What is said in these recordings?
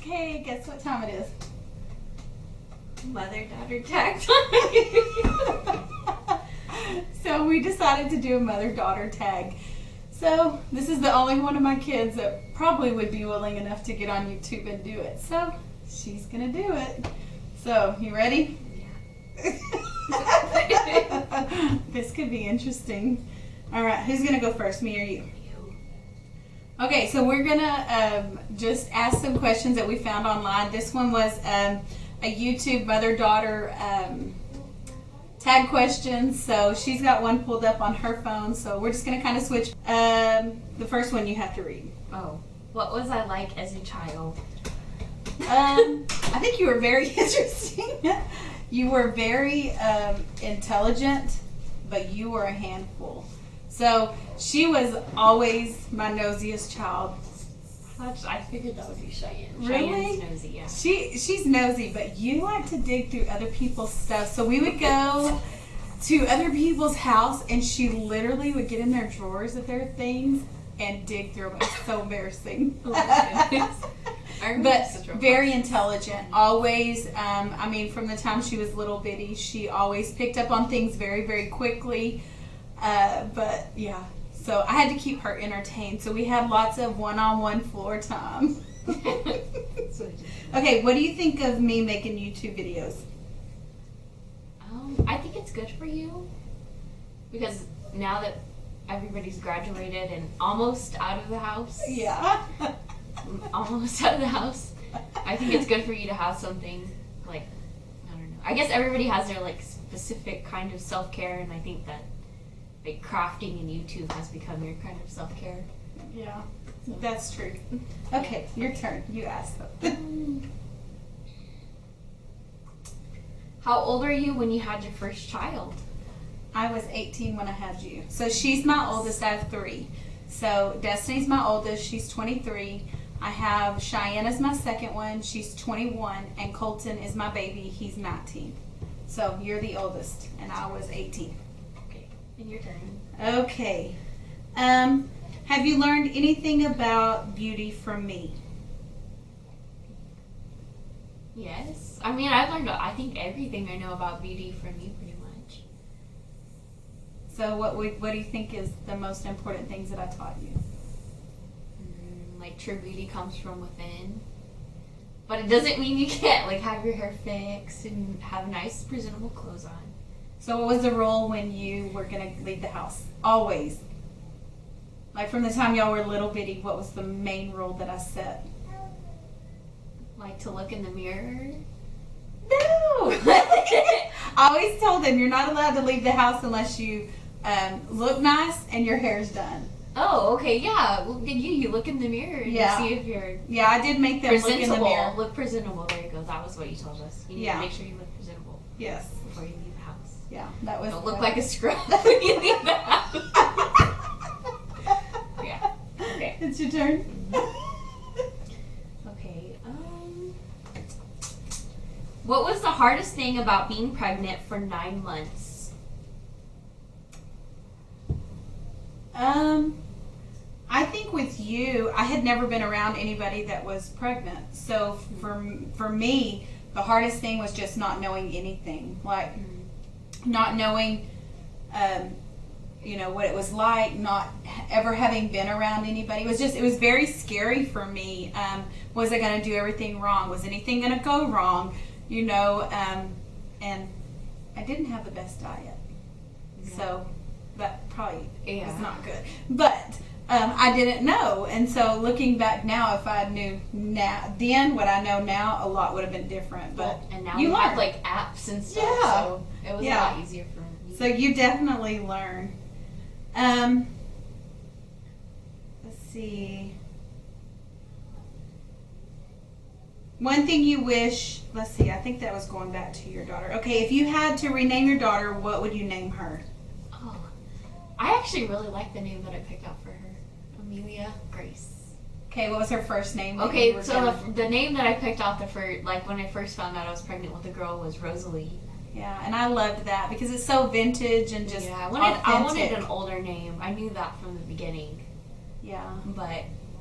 Okay, guess what time it is? Mother-daughter tag time. So we decided to do a mother-daughter tag. So this is the only one of my kids that probably would be willing enough to get on YouTube and do it. So she's gonna do it. So you ready? Yeah. This could be interesting. All right, who's gonna go first, me or you? Okay, so we're gonna just ask some questions that we found online. This one was a YouTube mother-daughter tag questions. So she's got one pulled up on her phone. So we're just gonna kind of switch. The first one you have to read. Oh, what was I like as a child? I think you were very interesting. You were very intelligent, but you were a handful. So she was always my nosiest child. I figured that would be Cheyenne. Really? Cheyenne's nosy, yeah. She's nosy, but you like to dig through other people's stuff. So we would go to other people's house, and she literally would get in their drawers of their things and dig through them. It's so embarrassing. But very intelligent. Always, I mean, from the time she was little bitty, she always picked up on things very, very quickly. But yeah, so I had to keep her entertained. So we had lots of one-on-one floor time. Okay, what do you think of me making YouTube videos? I think it's good for you because now that everybody's graduated and almost out of the house. Yeah. Almost out of the house. I think it's good for you to have something like, I don't know. I guess everybody has their like specific kind of self-care, and I think that like crafting and YouTube has become your kind of self-care. Yeah, that's true. Okay, your turn. You ask them. How old are you when you had your first child? I was 18 when I had you. So she's my oldest. I have 3. So Destiny's my oldest. She's 23. I have Cheyenne as my second one. She's 21. And Colton is my baby. He's 19. So you're the oldest. And I was 18. Okay. And your turn. Okay. Have you learned anything about beauty from me? Yes. I mean, I've learned, I think, everything I know about beauty from you pretty much. So what do you think is the most important things that I taught you? Like true beauty comes from within. But it doesn't mean you can't like have your hair fixed and have nice presentable clothes on. So what was the rule when you were going to leave the house? Always. Like from the time y'all were little bitty, what was the main rule that I set? Like to look in the mirror? No! I always told them you're not allowed to leave the house unless you look nice and your hair's done. Oh, okay, yeah. Well, you look in the mirror and Yeah. see if you're Yeah, I did make them look in the mirror. Look presentable. There you go. That was what you told us. You need to make sure you look presentable. Yes. Before you leave the house. Yeah, that was. Don't look like a scrub when you leave the house. Yeah. Okay. It's your turn. Okay. What was the hardest thing about being pregnant for 9 months? I think with you, I had never been around anybody that was pregnant. So for me, the hardest thing was just not knowing anything. Like not knowing, what it was like, not ever having been around anybody. It was very scary for me. Was I going to do everything wrong? Was anything going to go wrong? And I didn't have the best diet. Yeah. So that probably was not good. But I didn't know. And so looking back now, if I knew then what I know now, a lot would have been different. But and now you have like apps and stuff. Yeah. So it was a lot easier for me. So you definitely learn. Let's see. One thing you wish, let's see, I think that was going back to your daughter. Okay, if you had to rename your daughter, what would you name her? Oh, I actually really like the name that I picked out for her. Amelia Grace. Okay, what was her first name? Okay, so the name that I picked out like when I first found out I was pregnant with a girl was Rosalie. Yeah, and I loved that because it's so vintage and just I wanted an older name. I knew that from the beginning. Yeah.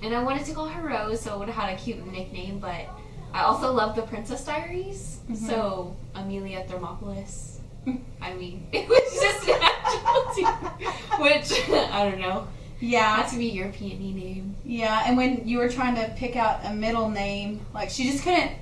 And I wanted to call her Rose, so it would have had a cute nickname, but I also love the Princess Diaries. Mhm. So Amelia Thermopolis. I mean, it was just natural to, which I don't know. Yeah. Had to be your peony name. Yeah, and when you were trying to pick out a middle name, like she just couldn't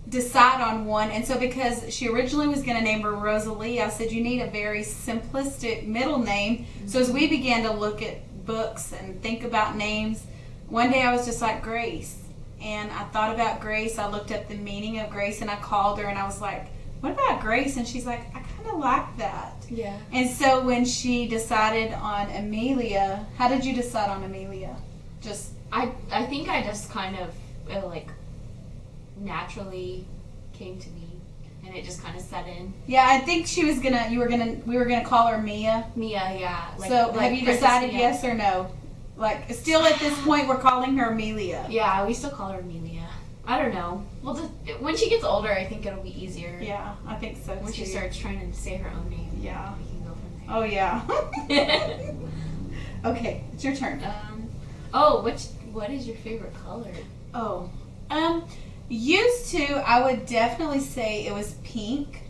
decide on one. And so because she originally was going to name her Rosalie, I said you need a very simplistic middle name. Mm-hmm. So as we began to look at books and think about names, one day I was just like, Grace. And I thought about Grace. I looked up the meaning of Grace and I called her and I was like, what about Grace? And she's like, I kind of like that. Yeah. And so when she decided on Amelia, how did you decide on Amelia? Just I think I just kind of like naturally came to me, and it just kind of set in. yeah, I think we were gonna call her Mia. Mia, yeah. So have you decided yes or no? Like still at this point we're calling her Amelia. Yeah, we still call her Amelia. I don't know. Well, when she gets older, I think it'll be easier. Yeah, I think so When too. she starts trying to say her own name. Yeah. We can go from Oh yeah. there. Okay, it's your turn. What is your favorite color? Oh, used to, I would definitely say it was pink,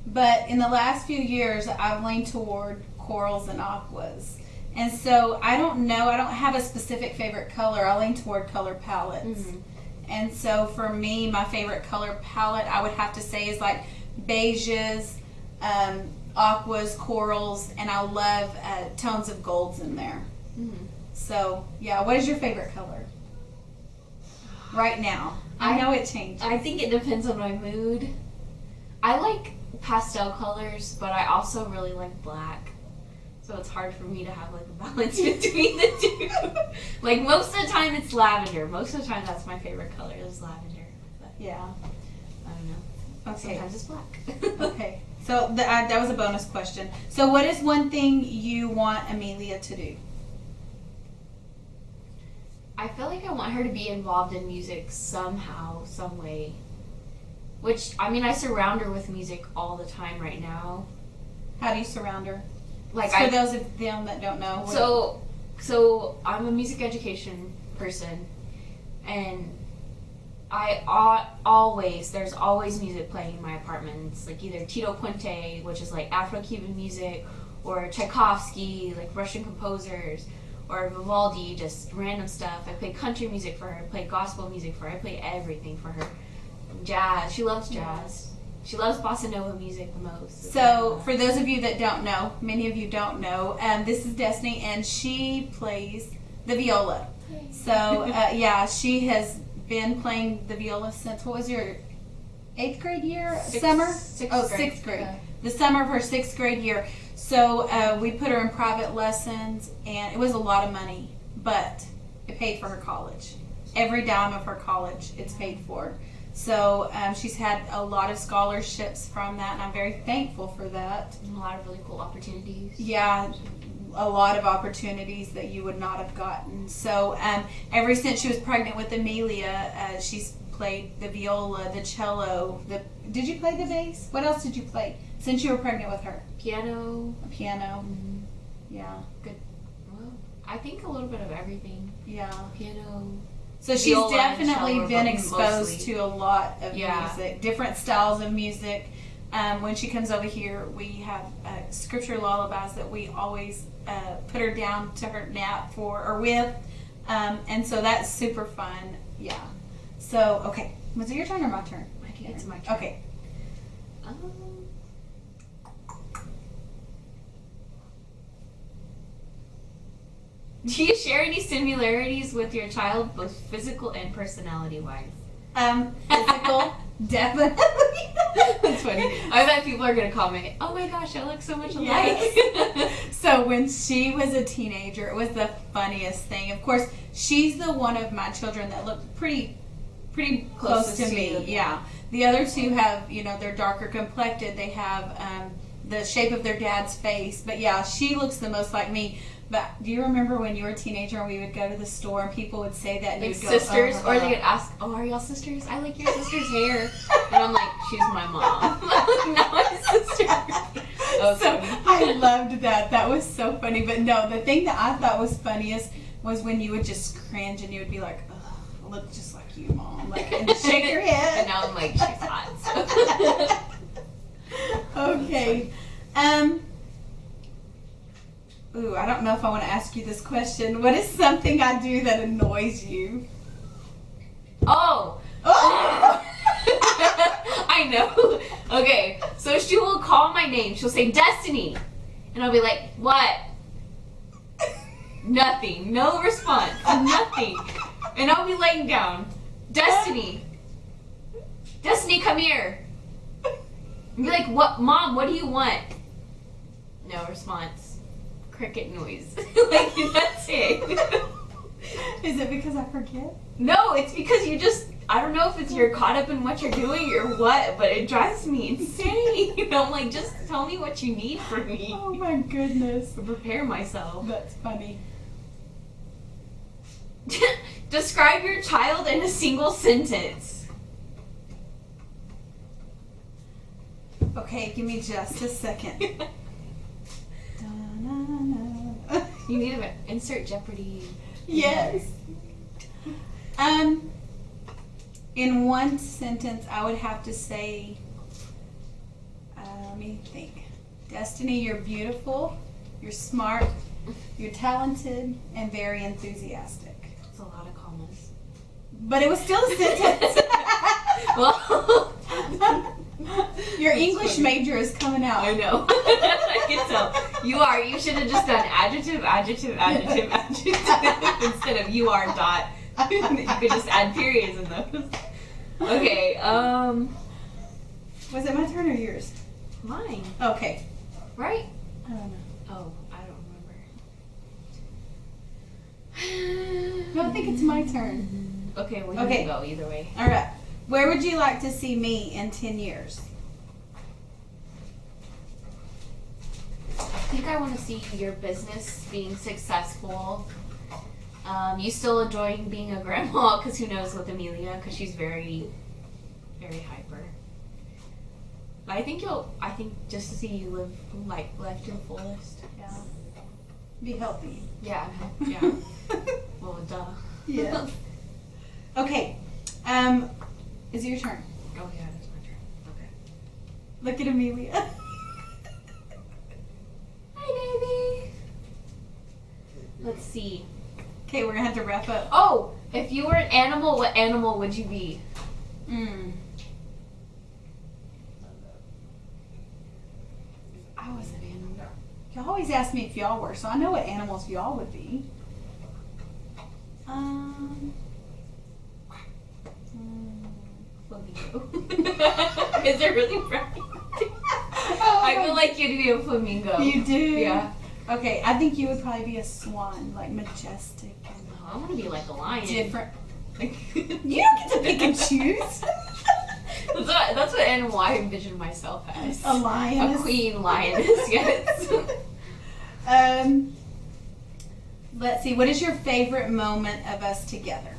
but in the last few years, I've leaned toward corals and aquas. And so I don't know, I don't have a specific favorite color. I lean toward color palettes. Mm-hmm. And so for me, my favorite color palette, I would have to say is like beiges, aquas, corals, and I love tones of golds in there. Mm-hmm. So, yeah, what is your favorite color right now? I know it changes. I think it depends on my mood. I like pastel colors, but I also really like black. So it's hard for me to have like a balance between the two. Like most of the time it's lavender. Most of the time that's my favorite color is lavender. But Yeah. I don't know. Okay. Sometimes it's black. Okay. So that was a bonus question. So what is one thing you want Amelia to do? I feel like I want her to be involved in music somehow, some way. Which, I mean, I surround her with music all the time right now. How do you surround her? Like for those of them that don't know. So I'm a music education person, and there's always music playing in my apartment. It's like either Tito Puente, which is like Afro-Cuban music, or Tchaikovsky, like Russian composers, or Vivaldi, just random stuff. I play country music for her, I play gospel music for her, I play everything for her. Jazz, she loves jazz. She loves bossa nova music the most. So, for those of you that don't know, many of you don't know, this is Destiny, and she plays the viola. Yay. So, yeah, she has been playing the viola since, what was your 8th grade year? Summer? Sixth grade. Yeah. The summer of her 6th grade year. So, we put her in private lessons, and it was a lot of money, but it paid for her college. Every dime of her college, it's paid for. So she's had a lot of scholarships from that, and I'm very thankful for that. And a lot of really cool opportunities. Yeah, a lot of opportunities that you would not have gotten. So ever since she was pregnant with Amelia, she's played the viola, the cello. Did you play the bass? What else did you play since you were pregnant with her? Piano. Piano. Mm-hmm. Yeah. Good. Well, I think a little bit of everything. Yeah. Piano. So she's Viola and definitely cello, been but exposed mostly. to a lot of Yeah. music, different styles of music. When she comes over here, we have scripture lullabies that we always put her down to her nap for or with, and so that's super fun. Yeah. So okay, was it your turn or my turn? It's my turn. Okay. Do you share any similarities with your child, both physical and personality-wise? Physical, definitely. That's funny. I bet people are going to comment, oh my gosh, I look so much alike. Yes. So when she was a teenager, it was the funniest thing. Of course, she's the one of my children that looked pretty close to me. You. Yeah. The other two have, they're darker complected. They have the shape of their dad's face. But yeah, she looks the most like me. But do you remember when you were a teenager and we would go to the store and people would say that? And like you'd go, sisters, oh, or they would ask, oh, are y'all sisters? I like your sister's hair. And I'm like, she's my mom. Not my sister. Oh, so I loved that. That was so funny. But no, the thing that I thought was funniest was when you would just cringe and you would be like, ugh. look just like you, Mom. Like, and shake your head. And now I'm like, she's hot. Okay. Ooh, I don't know if I want to ask you this question. What is something I do that annoys you? Oh. I know. Okay, so she will call my name. She'll say, Destiny. And I'll be like, what? Nothing. No response. Nothing. And I'll be laying down. Destiny. Destiny, come here. And be like, what? Mom, what do you want? No response. Cricket noise. Like, that's it. Is it because I forget? No, it's because you just, I don't know if it's you're caught up in what you're doing or what, but it drives me insane. I'm like, just tell me what you need from me. Oh my goodness. To prepare myself. That's funny. Describe your child in a single sentence. Okay, give me just a second. You need to insert Jeopardy. Yes. In one sentence, I would have to say, let me think. Destiny, you're beautiful, you're smart, you're talented, and very enthusiastic. That's a lot of commas. But it was still a sentence. Well, your English major is coming out. I know. I can tell. You are. You should have just done adjective, adjective, adjective, adjective instead of you are dot. You could just add periods in those. Okay. Was it my turn or yours? Mine. Okay. Right? I don't know. Oh, I don't remember. No, I think it's my turn. Okay, well, you Okay. can go either way. All right. Where would you like to see me in 10 years? I think I want to see your business being successful. You still enjoying being a grandma, because who knows with Amelia, because she's very, very hyper. But I think just to see you live life to the fullest. Yeah. Be healthy. Yeah, yeah. Well, duh. Yeah. Okay. Is it your turn? Oh yeah, it's my turn. Okay. Look at Amelia. Hi, baby. Let's see. Okay, we're gonna have to wrap up. Oh, if you were an animal, what animal would you be? I was an animal. Y'all always ask me if y'all were, so I know what animals y'all would be. Flamingo. Is it really bright? I feel like you'd be a flamingo. You do? Yeah. Okay, I think you would probably be a swan, like majestic and Oh, I want to be like a lion. different. You don't get to pick and choose. That's what animal I envision myself as. A lioness. A queen lioness, yes. Let's see. What is your favorite moment of us together?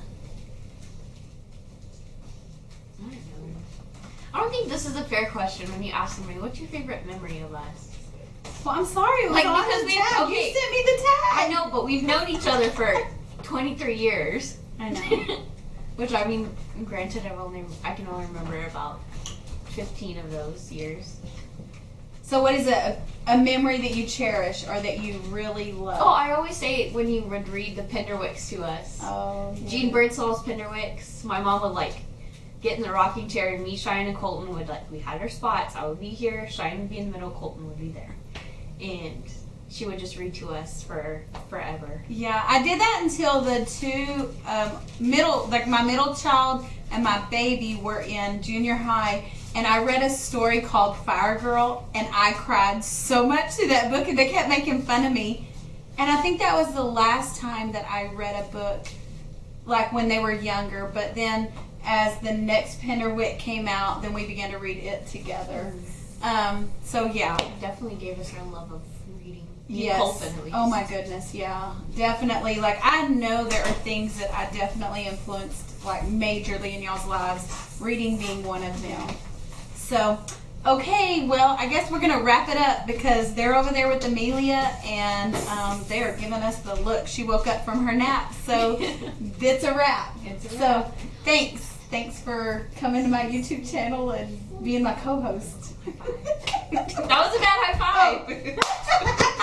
I don't think this is a fair question when you ask somebody, what's your favorite memory of us? Well, I'm sorry. It was Like, on because the we- tag. okay. You sent me the tag. I know, but we've known each other for 23 years. I know. Which, I mean, granted, I can only remember about 15 of those years. So what is a memory that you cherish or that you really love? Oh, I always say when you would read the Penderwicks to us. Oh, yeah. Jean Birdsall's Penderwicks. My mom would get in the rocking chair, and me, Cheyenne, and Colton would we had our spots. I would be here, Cheyenne would be in the middle, Colton would be there. And she would just read to us for forever. Yeah, I did that until the two my middle child and my baby were in junior high, and I read a story called Fire Girl, and I cried so much through that book, and they kept making fun of me. And I think that was the last time that I read a book, like when they were younger. But then as the next Penderwick came out, then we began to read it together. So yeah. It definitely gave us our love of reading. Yes. Colton, at least. Oh my goodness, yeah. Definitely. Like, I know there are things that I definitely influenced, like, majorly in y'all's lives, reading being one of them. So, Okay, well, I guess we're going to wrap it up because they're over there with Amelia and they are giving us the look. She woke up from her nap, so it's a wrap. So thanks. Thanks for coming to my YouTube channel and being my co-host. That was a bad high five.